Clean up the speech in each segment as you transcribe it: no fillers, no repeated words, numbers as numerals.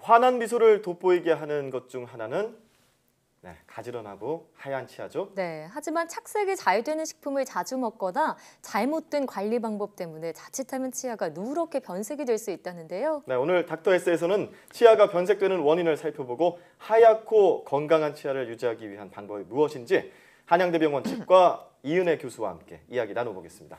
환한 미소를 돋보이게 하는 것 중 하나는 가지런하고 하얀 치아죠. 네, 하지만 착색이 잘 되는 식품을 자주 먹거나 잘못된 관리 방법 때문에 자칫하면 치아가 누렇게 변색이 될 수 있다는데요. 네, 오늘 닥터S에서는 치아가 변색되는 원인을 살펴보고 하얗고 건강한 치아를 유지하기 위한 방법이 무엇인지 한양대병원 치과 이은혜 교수와 함께 이야기 나눠보겠습니다.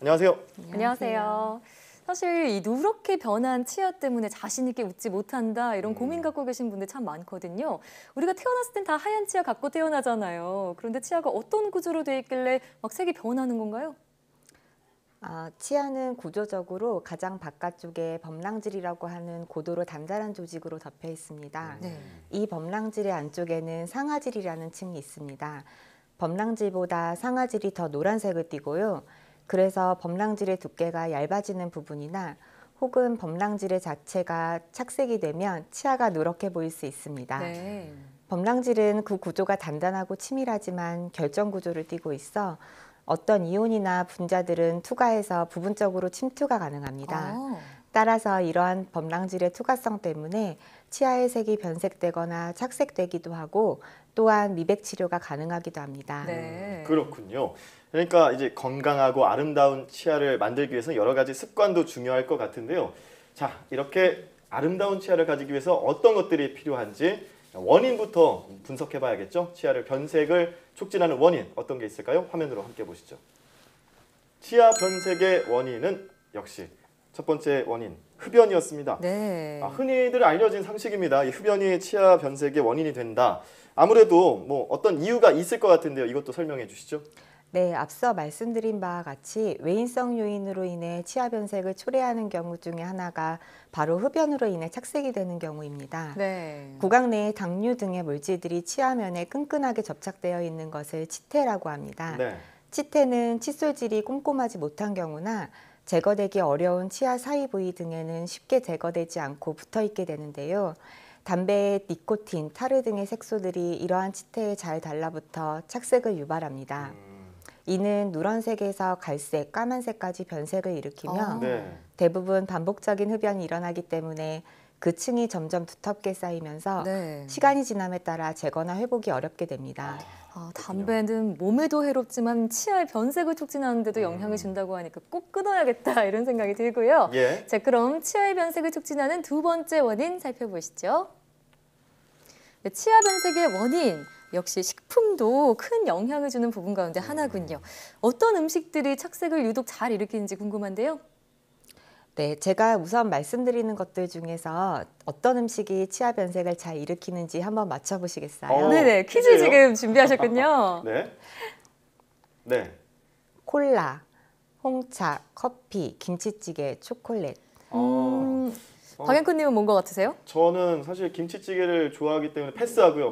안녕하세요. 안녕하세요. 사실 이 누렇게 변한 치아 때문에 자신 있게 웃지 못한다 이런 고민 갖고 계신 분들 참 많거든요. 우리가 태어났을 땐 다 하얀 치아 갖고 태어나잖아요. 그런데 치아가 어떤 구조로 돼 있길래 막 색이 변하는 건가요? 치아는 구조적으로 가장 바깥쪽에 범랑질이라고 하는 고도로 단단한 조직으로 덮여 있습니다. 네. 이 범랑질의 안쪽에는 상아질이라는 층이 있습니다. 범랑질보다 상아질이 더 노란색을 띠고요. 그래서 범랑질의 두께가 얇아지는 부분이나 혹은 범랑질의 자체가 착색이 되면 치아가 누렇게 보일 수 있습니다. 네. 범랑질은 그 구조가 단단하고 치밀하지만 결정 구조를 띠고 있어 어떤 이온이나 분자들은 투과해서 부분적으로 침투가 가능합니다. 따라서 이러한 범랑질의 투과성 때문에 치아의 색이 변색되거나 착색되기도 하고 또한 미백 치료가 가능하기도 합니다. 네. 그렇군요. 그러니까 이제 건강하고 아름다운 치아를 만들기 위해서 여러 가지 습관도 중요할 것 같은데요. 자, 이렇게 아름다운 치아를 가지기 위해서 어떤 것들이 필요한지 원인부터 분석해 봐야겠죠. 치아를 변색을 촉진하는 원인 어떤 게 있을까요? 화면으로 함께 보시죠. 치아 변색의 원인은 역시 첫 번째 원인, 흡연이었습니다. 네. 흔히들 알려진 상식입니다. 이 흡연이 치아 변색의 원인이 된다. 아무래도 뭐 어떤 이유가 있을 것 같은데요. 이것도 설명해 주시죠. 네, 앞서 말씀드린 바와 같이 외인성 요인으로 인해 치아 변색을 초래하는 경우 중에 하나가 바로 흡연으로 인해 착색이 되는 경우입니다. 네. 구강 내에 당류 등의 물질들이 치아면에 끈끈하게 접착되어 있는 것을 치태라고 합니다. 네. 치태는 칫솔질이 꼼꼼하지 못한 경우나 제거되기 어려운 치아 사이 부위 등에는 쉽게 제거되지 않고 붙어 있게 되는데요. 담배의 니코틴, 타르 등의 색소들이 이러한 치태에 잘 달라붙어 착색을 유발합니다. 이는 누런색에서 갈색, 까만색까지 변색을 일으키며 대부분 반복적인 흡연이 일어나기 때문에 그 층이 점점 두텁게 쌓이면서 시간이 지남에 따라 재거나 회복이 어렵게 됩니다. 담배는 몸에도 해롭지만 치아의 변색을 촉진하는 데도 영향을 준다고 하니까 꼭 끊어야겠다 이런 생각이 들고요. 예. 자, 그럼 치아의 변색을 촉진하는 두 번째 원인 살펴보시죠. 치아 변색의 원인. 역시 식품도 큰 영향을 주는 부분 가운데 하나군요. 어떤 음식들이 착색을 유독 잘 일으키는지 궁금한데요. 네, 제가 우선 말씀드리는 것들 중에서 어떤 음식이 치아 변색을 잘 일으키는지 한번 맞춰보시겠어요? 네네, 퀴즈 지금 준비하셨군요. 네. 네. 콜라, 홍차, 커피, 김치찌개, 초콜릿. 박앵커님은 뭔 것 같으세요? 저는 사실 김치찌개를 좋아하기 때문에 패스하고요.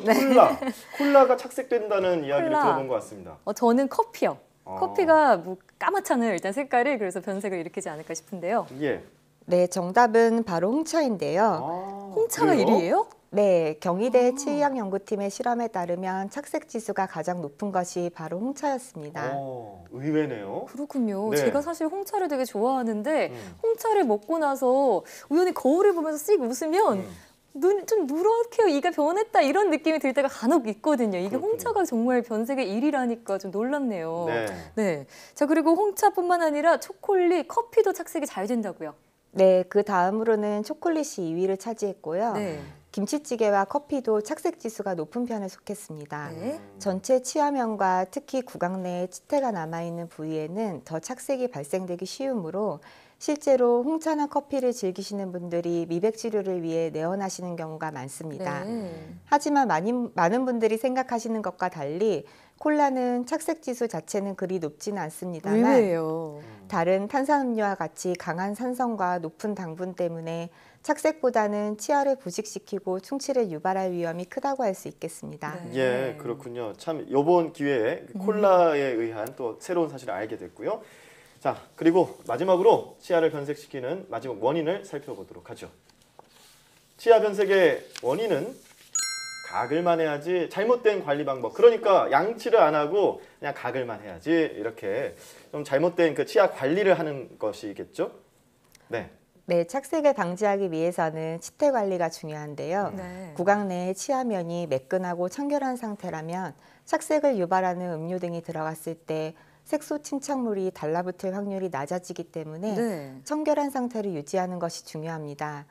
콜라가 착색된다는 이야기를 들어본 것 같습니다. 저는 커피요. 커피가 뭐 까맣잖아요. 일단 색깔이. 그래서 변색을 일으키지 않을까 싶은데요. 예. 네, 정답은 바로 홍차인데요. 홍차가 1위예요? 네, 경희대 치의학연구팀의 실험에 따르면 착색 지수가 가장 높은 것이 바로 홍차였습니다. 의외네요. 그렇군요. 네. 제가 사실 홍차를 되게 좋아하는데 홍차를 먹고 나서 우연히 거울을 보면서 씩 웃으면 눈이 좀 누렇게 이가 변했다 이런 느낌이 들 때가 간혹 있거든요. 이게 그렇군요. 홍차가 정말 변색의 1위라니까 좀 놀랍네요. 네. 자, 그리고 홍차뿐만 아니라 초콜릿, 커피도 착색이 잘 된다고요. 네, 그 다음으로는 초콜릿이 2위를 차지했고요. 김치찌개와 커피도 착색 지수가 높은 편에 속했습니다. 전체 치아면과 특히 구강 내에 치태가 남아있는 부위에는 더 착색이 발생되기 쉬우므로 실제로 홍차나 커피를 즐기시는 분들이 미백 치료를 위해 내원하시는 경우가 많습니다. 하지만 많은 분들이 생각하시는 것과 달리 콜라는 착색 지수 자체는 그리 높지는 않습니다만 의외예요. 다른 탄산음료와 같이 강한 산성과 높은 당분 때문에 착색보다는 치아를 부식시키고 충치를 유발할 위험이 크다고 할 수 있겠습니다. 예, 그렇군요. 참 이번 기회에 콜라에 의한 또 새로운 사실을 알게 됐고요. 자, 그리고 마지막으로 치아를 변색시키는 마지막 원인을 살펴보도록 하죠. 치아 변색의 원인은 가글만 해야지 잘못된 관리 방법. 그러니까 양치를 안 하고 그냥 가글만 해야지 이렇게 좀 잘못된 그 치아 관리를 하는 것이겠죠? 네. 네, 착색을 방지하기 위해서는 치태 관리가 중요한데요. 네. 구강 내의 치아면이 매끈하고 청결한 상태라면 착색을 유발하는 음료 등이 들어갔을 때 색소 침착물이 달라붙을 확률이 낮아지기 때문에 네. 청결한 상태를 유지하는 것이 중요합니다.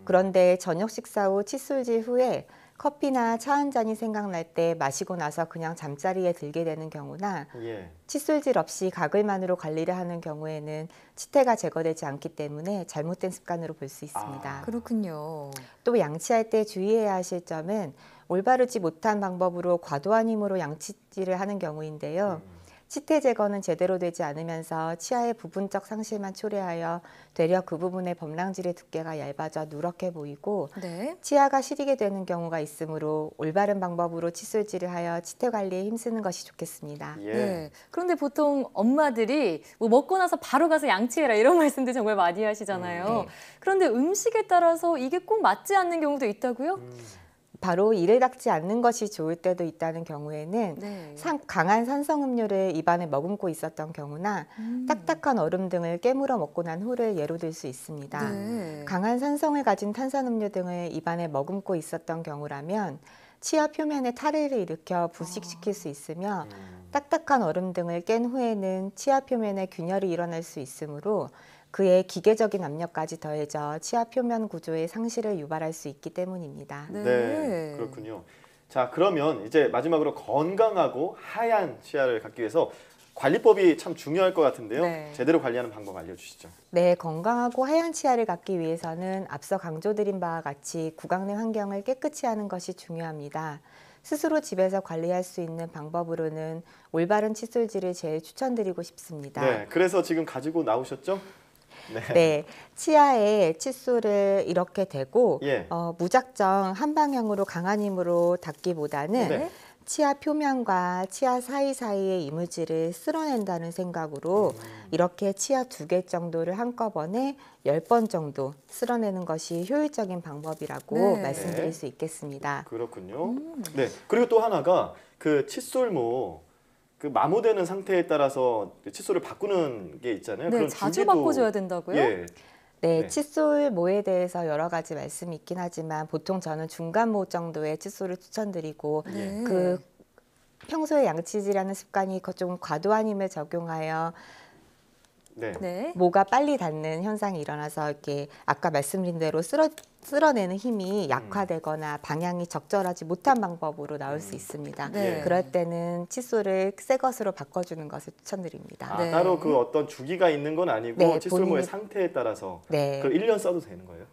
그런데 저녁 식사 후 칫솔질 후에 커피나 차 한 잔이 생각날 때 마시고 나서 그냥 잠자리에 들게 되는 경우나 예. 칫솔질 없이 가글만으로 관리를 하는 경우에는 치태가 제거되지 않기 때문에 잘못된 습관으로 볼 수 있습니다. 그렇군요. 또 양치할 때 주의해야 하실 점은 올바르지 못한 방법으로 과도한 힘으로 양치질을 하는 경우인데요. 치태 제거는 제대로 되지 않으면서 치아의 부분적 상실만 초래하여 되려 그 부분의 범랑질의 두께가 얇아져 누렇게 보이고 네. 치아가 시리게 되는 경우가 있으므로 올바른 방법으로 칫솔질을 하여 치태 관리에 힘쓰는 것이 좋겠습니다. 예. 네. 그런데 보통 엄마들이 뭐 먹고 나서 바로 가서 양치해라 이런 말씀들 정말 많이 하시잖아요. 네. 그런데 음식에 따라서 이게 꼭 맞지 않는 경우도 있다고요? 바로 이를 닦지 않는 것이 좋을 때도 있다는 경우에는 네. 강한 산성음료를 입안에 머금고 있었던 경우나 딱딱한 얼음 등을 깨물어 먹고 난 후를 예로 들 수 있습니다. 네. 강한 산성을 가진 탄산음료 등을 입안에 머금고 있었던 경우라면 치아 표면에 탈해를 일으켜 부식시킬 수 있으며 딱딱한 얼음 등을 깬 후에는 치아 표면에 균열이 일어날 수 있으므로 그의 기계적인 압력까지 더해져 치아 표면 구조의 상실을 유발할 수 있기 때문입니다. 네, 그렇군요. 자, 그러면 이제 마지막으로 건강하고 하얀 치아를 갖기 위해서 관리법이 참 중요할 것 같은데요. 네. 제대로 관리하는 방법 알려주시죠. 네, 건강하고 하얀 치아를 갖기 위해서는 앞서 강조드린 바와 같이 구강 내 환경을 깨끗이 하는 것이 중요합니다. 스스로 집에서 관리할 수 있는 방법으로는 올바른 칫솔질을 제일 추천드리고 싶습니다. 네, 그래서 지금 가지고 나오셨죠? 네, 치아에 칫솔을 이렇게 대고 예. 무작정 한 방향으로 강한 힘으로 닿기보다는 네. 치아 표면과 치아 사이사이의 이물질을 쓸어낸다는 생각으로 이렇게 치아 2개 정도를 한꺼번에 10번 정도 쓸어내는 것이 효율적인 방법이라고 네. 말씀드릴 네. 수 있겠습니다. 그렇군요. 네, 그리고 또 하나가 그 칫솔모 그 마모되는 상태에 따라서 칫솔을 바꾸는 게 있잖아요. 네, 그런 자주 주기도- 바꿔줘야 된다고요? 예. 네, 네. 칫솔 모에 대해서 여러 가지 말씀이 있긴 하지만 보통 저는 중간 모 정도의 칫솔을 추천드리고 네. 그 평소에 양치질하는 습관이 좀 과도한 힘을 적용하여 네. 네. 모가 빨리 닿는 현상이 일어나서 이렇게 아까 말씀드린 대로 쓸어내는 힘이 약화되거나 방향이 적절하지 못한 방법으로 나올 수 있습니다. 네. 그럴 때는 칫솔을 새 것으로 바꿔주는 것을 추천드립니다. 아, 네. 따로 그 어떤 주기가 있는 건 아니고 네, 칫솔모의 본인이- 상태에 따라서 네, 그 1년 써도 되는 거예요?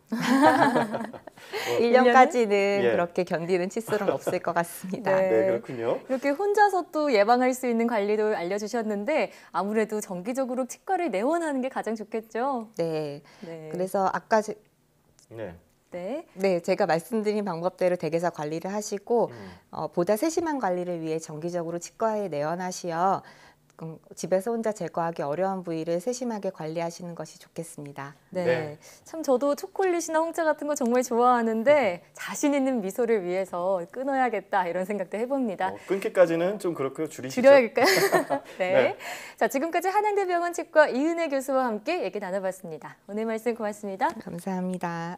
1년까지는 예. 그렇게 견디는 칫솔은 없을 것 같습니다. 네. 네, 그렇군요. 이렇게 혼자서 또 예방할 수 있는 관리도 알려주셨는데 아무래도 정기적으로 치과를 내원하는 게 가장 좋겠죠. 네, 네. 그래서 아까 네. 네. 제가 말씀드린 방법대로 댁에서 관리를 하시고 보다 세심한 관리를 위해 정기적으로 치과에 내원하시어 집에서 혼자 제거하기 어려운 부위를 세심하게 관리하시는 것이 좋겠습니다. 네. 네. 참 저도 초콜릿이나 홍차 같은 거 정말 좋아하는데 자신 있는 미소를 위해서 끊어야겠다 이런 생각도 해봅니다. 끊기까지는 좀 그렇고요. 줄이시죠. 줄여야겠까요? 네. 네. 자, 지금까지 한양대병원 치과 이은혜 교수와 함께 얘기 나눠봤습니다. 오늘 말씀 고맙습니다. 감사합니다.